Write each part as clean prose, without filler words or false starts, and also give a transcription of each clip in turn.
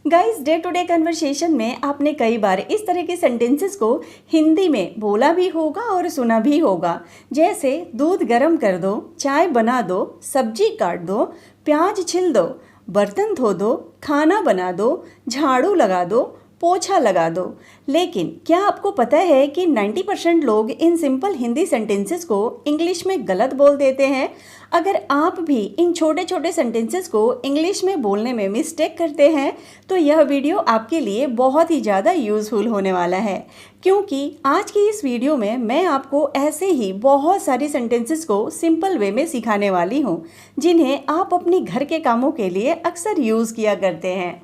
Guys, day to day conversation में आपने कई बार इस तरह के सेंटेंसेस को हिंदी में बोला भी होगा और सुना भी होगा। जैसे दूध गर्म कर दो, चाय बना दो, सब्जी काट दो, प्याज छिल दो, बर्तन धो दो, खाना बना दो, झाड़ू लगा दो, पोछा लगा दो। लेकिन क्या आपको पता है कि 90% लोग इन सिंपल हिंदी सेंटेंसेस को इंग्लिश में गलत बोल देते हैं। अगर आप भी इन छोटे छोटे सेंटेंसेस को इंग्लिश में बोलने में मिस्टेक करते हैं तो यह वीडियो आपके लिए बहुत ही ज़्यादा यूज़फुल होने वाला है, क्योंकि आज की इस वीडियो में मैं आपको ऐसे ही बहुत सारी सेंटेंसेस को सिंपल वे में सिखाने वाली हूँ जिन्हें आप अपनी घर के कामों के लिए अक्सर यूज़ किया करते हैं।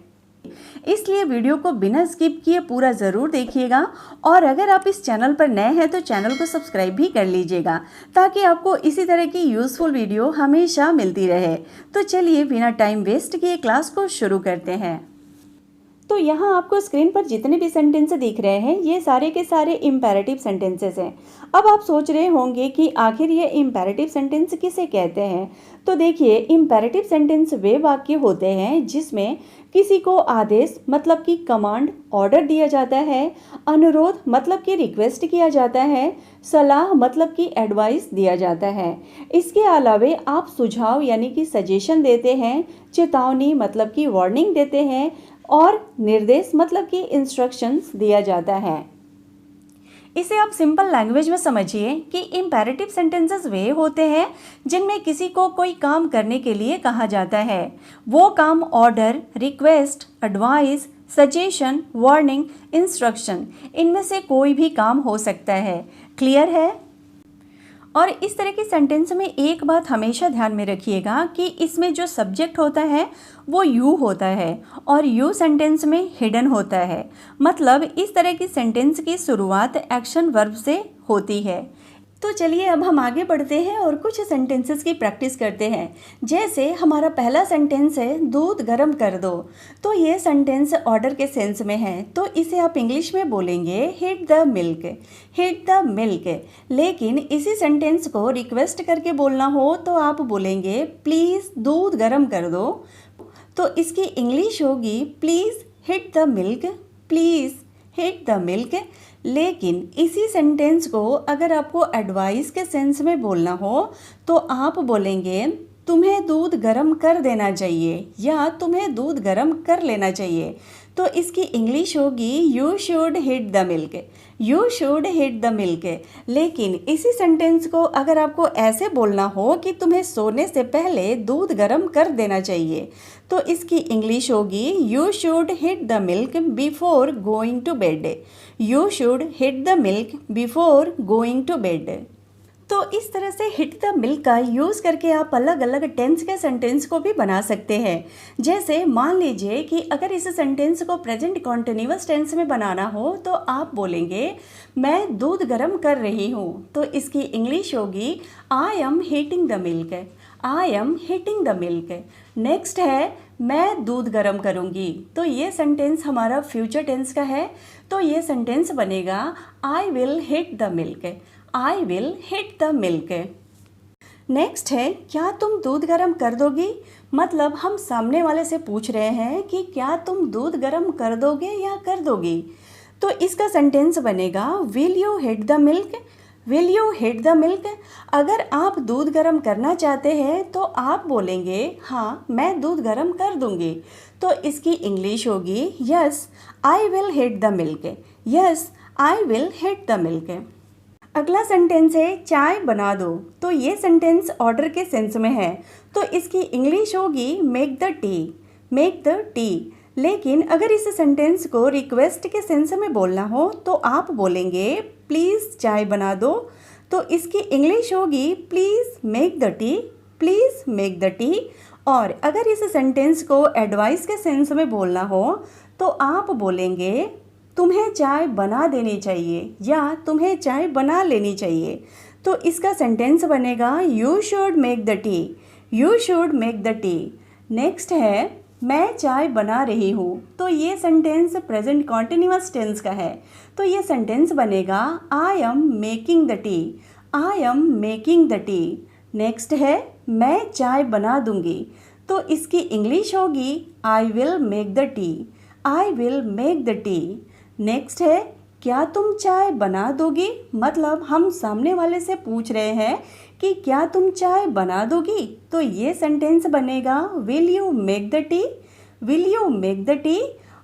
इसलिए वीडियो को बिना स्किप किए पूरा ज़रूर देखिएगा और अगर आप इस चैनल पर नए हैं तो चैनल को सब्सक्राइब भी कर लीजिएगा ताकि आपको इसी तरह की यूज़फुल वीडियो हमेशा मिलती रहे। तो चलिए बिना टाइम वेस्ट किए क्लास को शुरू करते हैं। तो यहाँ आपको स्क्रीन पर जितने भी सेंटेंस दिख रहे हैं ये सारे के सारे इम्पेरेटिव सेंटेंसेस हैं। अब आप सोच रहे होंगे कि आखिर ये इम्पेरेटिव सेंटेंस किसे कहते हैं। तो देखिए, इम्पेरेटिव सेंटेंस वे वाक्य होते हैं जिसमें किसी को आदेश मतलब कि कमांड ऑर्डर दिया जाता है, अनुरोध मतलब कि रिक्वेस्ट किया जाता है, सलाह मतलब कि एडवाइस दिया जाता है। इसके अलावे आप सुझाव यानी कि सजेशन देते हैं, चेतावनी मतलब कि वार्निंग देते हैं और निर्देश मतलब कि इंस्ट्रक्शंस दिया जाता है। इसे आप सिंपल लैंग्वेज में समझिए कि इम्पेरेटिव सेंटेंसेस वे होते हैं जिनमें किसी को कोई काम करने के लिए कहा जाता है। वो काम order, request, advice, suggestion, warning, instruction इनमें से कोई भी काम हो सकता है। क्लियर है? और इस तरह के सेंटेंस में एक बात हमेशा ध्यान में रखिएगा कि इसमें जो सब्जेक्ट होता है वो यू होता है और यू सेंटेंस में हिडन होता है। मतलब इस तरह की सेंटेंस की शुरुआत एक्शन वर्ब से होती है। तो चलिए अब हम आगे बढ़ते हैं और कुछ सेंटेंसेस की प्रैक्टिस करते हैं। जैसे हमारा पहला सेंटेंस है दूध गर्म कर दो। तो ये सेंटेंस ऑर्डर के सेंस में है, तो इसे आप इंग्लिश में बोलेंगे heat the milk, heat the milk. लेकिन इसी सेंटेंस को रिक्वेस्ट करके बोलना हो तो आप बोलेंगे प्लीज़ दूध गर्म कर दो। तो इसकी इंग्लिश होगी please heat the milk, please heat the milk. लेकिन इसी सेंटेंस को अगर आपको एडवाइस के सेंस में बोलना हो तो आप बोलेंगे तुम्हें दूध गर्म कर देना चाहिए या तुम्हें दूध गर्म कर लेना चाहिए। तो इसकी इंग्लिश होगी you should heat the milk, you should heat the milk. लेकिन इसी सेंटेंस को अगर आपको ऐसे बोलना हो कि तुम्हें सोने से पहले दूध गर्म कर देना चाहिए तो इसकी इंग्लिश होगी you should heat the milk before going to bed, you should heat the milk before going to bed. तो इस तरह से हिट द मिल्क का यूज़ करके आप अलग अलग टेंस के सेंटेंस को भी बना सकते हैं। जैसे मान लीजिए कि अगर इस सेंटेंस को प्रेजेंट कॉन्टिन्यूअस टेंस में बनाना हो तो आप बोलेंगे मैं दूध गर्म कर रही हूँ। तो इसकी इंग्लिश होगी I am heating the milk, I am heating the milk. Next है मैं दूध गर्म करूँगी। तो ये सेंटेंस हमारा फ्यूचर टेंस का है, तो ये सेंटेंस बनेगा I will heat the milk, I will heat the milk. Next है क्या तुम दूध गर्म कर दोगी। मतलब हम सामने वाले से पूछ रहे हैं कि क्या तुम दूध गर्म कर दोगे या कर दोगी। तो इसका सेंटेंस बनेगा will you heat the milk, will you heat the milk. अगर आप दूध गर्म करना चाहते हैं तो आप बोलेंगे हाँ मैं दूध गर्म कर दूंगी। तो इसकी इंग्लिश होगी yes I will heat the milk, yes I will heat the milk. अगला सेंटेंस है चाय बना दो। तो ये सेंटेंस ऑर्डर के सेंस में है, तो इसकी इंग्लिश होगी make the T, make the T. लेकिन अगर इस सेंटेंस को रिक्वेस्ट के सेंस में बोलना हो तो आप बोलेंगे प्लीज़ चाय बना दो। तो इसकी इंग्लिश होगी please make the T, please make the T. और अगर इस सेंटेंस को एडवाइस के सेंस में बोलना हो तो आप बोलेंगे तुम्हें चाय बना देनी चाहिए या तुम्हें चाय बना लेनी चाहिए। तो इसका सेंटेंस बनेगा you should make the T, you should make the T. Next है मैं चाय बना रही हूँ। तो ये सेंटेंस प्रेजेंट कॉन्टिन्यूअस टेंस का है, तो ये सेंटेंस बनेगा I am making the T, I am making the T. Next है मैं चाय बना दूंगी। तो इसकी इंग्लिश होगी I will make the T, I will make the T. Next है क्या तुम चाय बना दोगी, मतलब हम सामने वाले से पूछ रहे हैं कि क्या तुम चाय बना दोगी, तो ये सेंटेंस बनेगा will you make the T, will you make the T.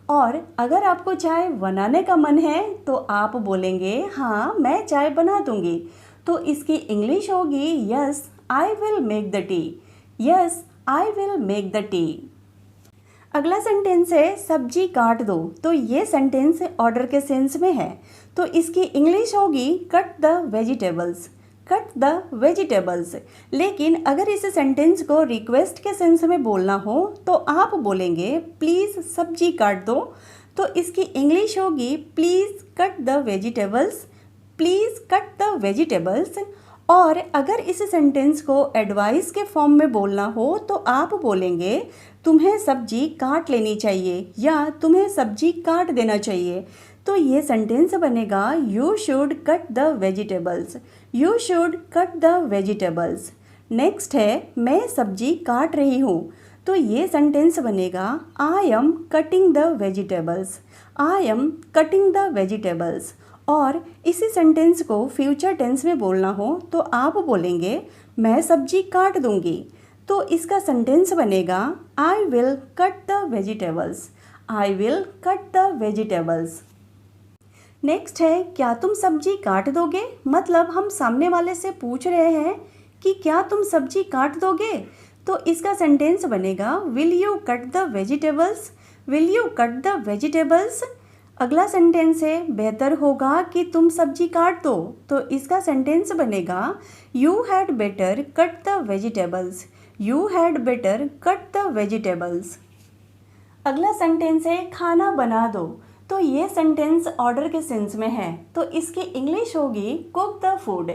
और अगर आपको चाय बनाने का मन है तो आप बोलेंगे हाँ मैं चाय बना दूंगी, तो इसकी इंग्लिश होगी yes I will make the T, yes I will make the T. अगला सेंटेंस है सब्जी काट दो, तो ये सेंटेंस ऑर्डर के सेंस में है, तो इसकी इंग्लिश होगी cut the vegetables, cut the vegetables. लेकिन अगर इस सेंटेंस को रिक्वेस्ट के सेंस में बोलना हो तो आप बोलेंगे प्लीज़ सब्जी काट दो, तो इसकी इंग्लिश होगी please cut the vegetables, please cut the vegetables. और अगर इस सेंटेंस को एडवाइस के फॉर्म में बोलना हो तो आप बोलेंगे तुम्हें सब्जी काट लेनी चाहिए या तुम्हें सब्जी काट देना चाहिए, तो ये सेंटेंस बनेगा you should cut the vegetables, you should cut the vegetables. Next है मैं सब्जी काट रही हूँ, तो ये सेंटेंस बनेगा I am cutting the vegetables, I am cutting the vegetables. और इसी सेंटेंस को फ्यूचर टेंस में बोलना हो तो आप बोलेंगे मैं सब्जी काट दूंगी, तो इसका सेंटेंस बनेगा I will cut the vegetables, I will cut the vegetables. Next है क्या तुम सब्जी काट दोगे, मतलब हम सामने वाले से पूछ रहे हैं कि क्या तुम सब्जी काट दोगे, तो इसका सेंटेंस बनेगा will you cut the vegetables, will you cut the vegetables. अगला सेंटेंस है बेहतर होगा कि तुम सब्जी काट दो, तो इसका सेंटेंस बनेगा you had better cut the vegetables, you had better cut the vegetables. अगला सेंटेंस है खाना बना दो, तो ये सेंटेंस ऑर्डर के सेंस में है, तो इसकी इंग्लिश होगी cook the food,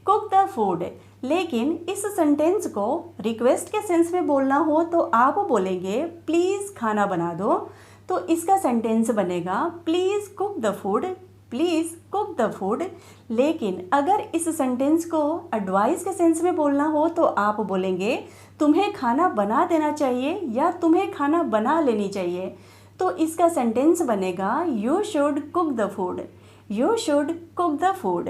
cook the food. लेकिन इस सेंटेंस को रिक्वेस्ट के सेंस में बोलना हो तो आप बोलेंगे प्लीज़ खाना बना दो, तो इसका सेंटेंस बनेगा please cook the food, please cook the food. लेकिन अगर इस सेंटेंस को एडवाइस के सेंस में बोलना हो तो आप बोलेंगे तुम्हें खाना बना देना चाहिए या तुम्हें खाना बना लेनी चाहिए, तो इसका सेंटेंस बनेगा you should cook the food, you should cook the food.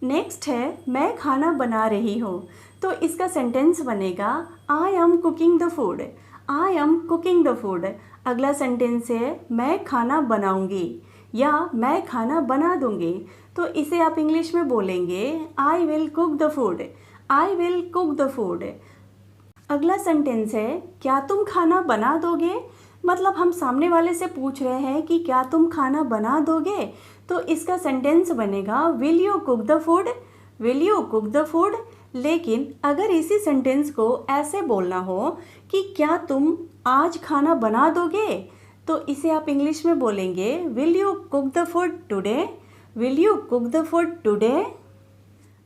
Next है मैं खाना बना रही हूँ, तो इसका सेंटेंस बनेगा I am cooking the food, I am cooking the food. अगला सेंटेंस है मैं खाना बनाऊंगी या मैं खाना बना दूंगी, तो इसे आप इंग्लिश में बोलेंगे I will cook the food, I will cook the food. अगला सेंटेंस है क्या तुम खाना बना दोगे, मतलब हम सामने वाले से पूछ रहे हैं कि क्या तुम खाना बना दोगे, तो इसका सेंटेंस बनेगा will you cook the food, will you cook the food. लेकिन अगर इसी सेंटेंस को ऐसे बोलना हो कि क्या तुम आज खाना बना दोगे, तो इसे आप इंग्लिश में बोलेंगे will you cook the food today, will you cook the food today.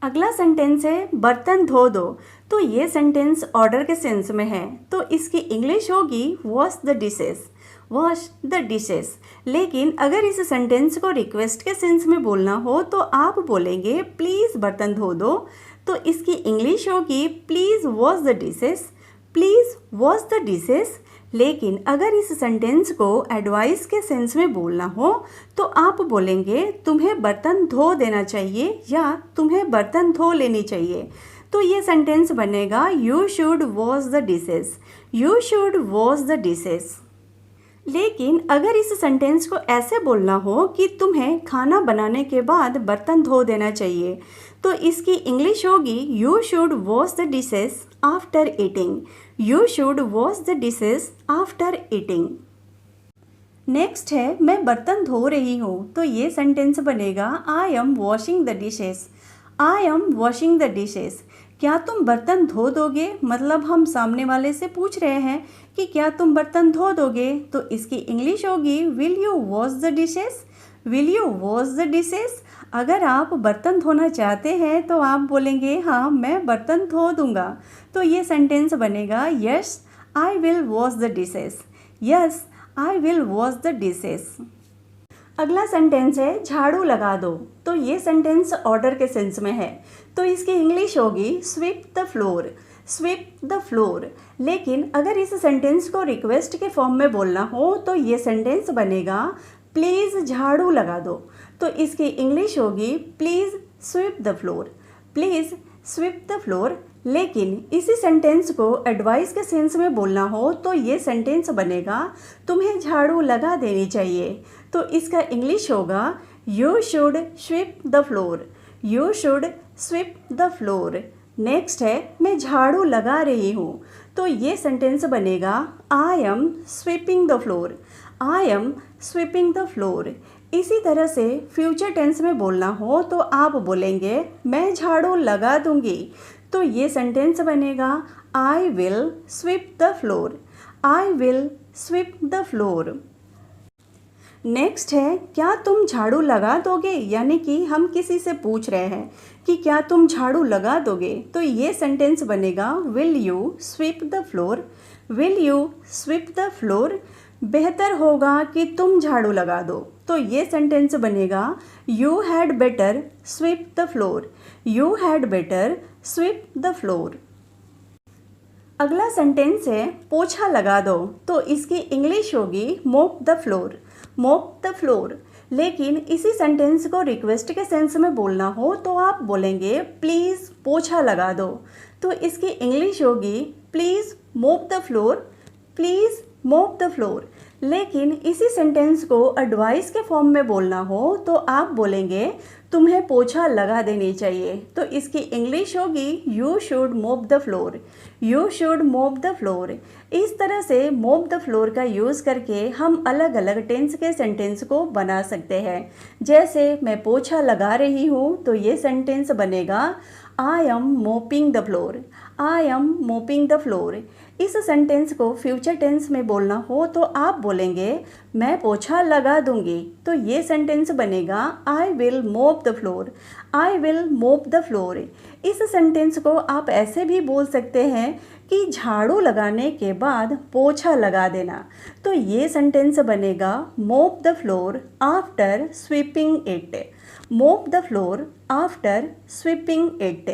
अगला सेंटेंस है बर्तन धो दो, तो ये सेंटेंस ऑर्डर के सेंस में है, तो इसकी इंग्लिश होगी wash the dishes, wash the dishes. लेकिन अगर इस सेंटेंस को रिक्वेस्ट के सेंस में बोलना हो तो आप बोलेंगे प्लीज़ बर्तन धो दो, तो इसकी इंग्लिश होगी please wash the dishes, please wash the dishes. लेकिन अगर इस सेंटेंस को एडवाइस के सेंस में बोलना हो तो आप बोलेंगे तुम्हें बर्तन धो देना चाहिए या तुम्हें बर्तन धो लेनी चाहिए, तो ये सेंटेंस बनेगा you should wash the dishes, you should wash the dishes. लेकिन अगर इस सेंटेंस को ऐसे बोलना हो कि तुम्हें खाना बनाने के बाद बर्तन धो देना चाहिए, तो इसकी इंग्लिश होगी you should wash the dishes after eating, you should wash the dishes after eating. Next है मैं बर्तन धो रही हूँ, तो ये सेंटेंस बनेगा I am washing the dishes, I am washing the dishes. क्या तुम बर्तन धो दोगे, मतलब हम सामने वाले से पूछ रहे हैं कि क्या तुम बर्तन धो दोगे, तो इसकी इंग्लिश होगी will you wash the dishes, will you wash the dishes. अगर आप बर्तन धोना चाहते हैं तो आप बोलेंगे हाँ मैं बर्तन धो दूंगा, तो ये सेंटेंस बनेगा yes I will wash the dishes, yes I will wash the dishes. अगला सेंटेंस है झाड़ू लगा दो, तो ये सेंटेंस ऑर्डर के सेंस में है, तो इसकी इंग्लिश होगी sweep the floor, sweep the floor. लेकिन अगर इस सेंटेंस को रिक्वेस्ट के फॉर्म में बोलना हो तो ये सेंटेंस बनेगा प्लीज़ झाड़ू लगा दो। तो इसकी इंग्लिश होगी please sweep the floor, please sweep the floor. लेकिन इसी सेंटेंस को एडवाइस के सेंस में बोलना हो तो ये सेंटेंस बनेगा तुम्हें झाड़ू लगा देनी चाहिए। तो इसका इंग्लिश होगा you should sweep the floor, you should sweep the floor. Next है मैं झाड़ू लगा रही हूँ। तो ये सेंटेंस बनेगा I am sweeping the floor, I am sweeping the floor. इसी तरह से फ्यूचर टेंस में बोलना हो तो आप बोलेंगे मैं झाड़ू लगा दूंगी। तो ये सेंटेंस बनेगा I will sweep the floor, I will sweep the floor. Next है क्या तुम झाड़ू लगा दोगे, यानी कि हम किसी से पूछ रहे हैं कि क्या तुम झाड़ू लगा दोगे। तो ये सेंटेंस बनेगा will you sweep the floor, will you sweep the floor. बेहतर होगा कि तुम झाड़ू लगा दो। तो ये सेंटेंस बनेगा you had better sweep the floor, you had better sweep the floor. अगला सेंटेंस है पोछा लगा दो। तो इसकी इंग्लिश होगी मोप द फ्लोर, मोप द फ्लोर। लेकिन इसी सेंटेंस को रिक्वेस्ट के सेंस में बोलना हो तो आप बोलेंगे प्लीज़ पोछा लगा दो। तो इसकी इंग्लिश होगी प्लीज़ मोप द फ्लोर, प्लीज़ मोप द फ्लोर। लेकिन इसी सेंटेंस को एडवाइस के फॉर्म में बोलना हो तो आप बोलेंगे तुम्हें पोछा लगा देनी चाहिए। तो इसकी इंग्लिश होगी you should mop the floor, you should mop the floor. इस तरह से मोप द फ्लोर का यूज़ करके हम अलग अलग टेंस के सेंटेंस को बना सकते हैं। जैसे मैं पोछा लगा रही हूँ तो ये सेंटेंस बनेगा I am mopping the floor, I am mopping the floor. इस सेंटेंस को फ्यूचर टेंस में बोलना हो तो आप बोलेंगे मैं पोछा लगा दूंगी। तो ये सेंटेंस बनेगा आई विल मोप द फ्लोर, आई विल मोप द फ्लोर। इस सेंटेंस को आप ऐसे भी बोल सकते हैं कि झाड़ू लगाने के बाद पोछा लगा देना। तो ये सेंटेंस बनेगा mop the floor after sweeping it, mop the floor after sweeping it.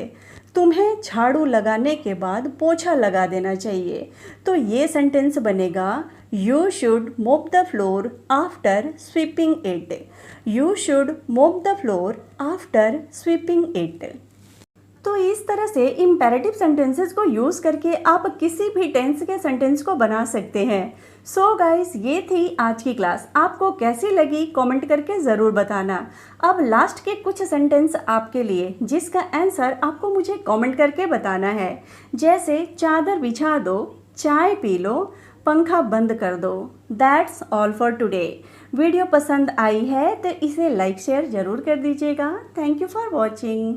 तुम्हें झाड़ू लगाने के बाद पोछा लगा देना चाहिए। तो ये सेंटेंस बनेगा you should mop the floor after sweeping it, you should mop the floor after sweeping it. तो इस तरह से इम्पेरेटिव सेंटेंसेस को यूज़ करके आप किसी भी टेंस के सेंटेंस को बना सकते हैं। सो गाइस, ये थी आज की क्लास। आपको कैसी लगी कमेंट करके ज़रूर बताना। अब लास्ट के कुछ सेंटेंस आपके लिए जिसका आंसर आपको मुझे कमेंट करके बताना है। जैसे चादर बिछा दो, चाय पी लो, पंखा बंद कर दो। That's all for today. Video पसंद आई है तो इसे लाइक शेयर ज़रूर कर दीजिएगा। Thank you for watching.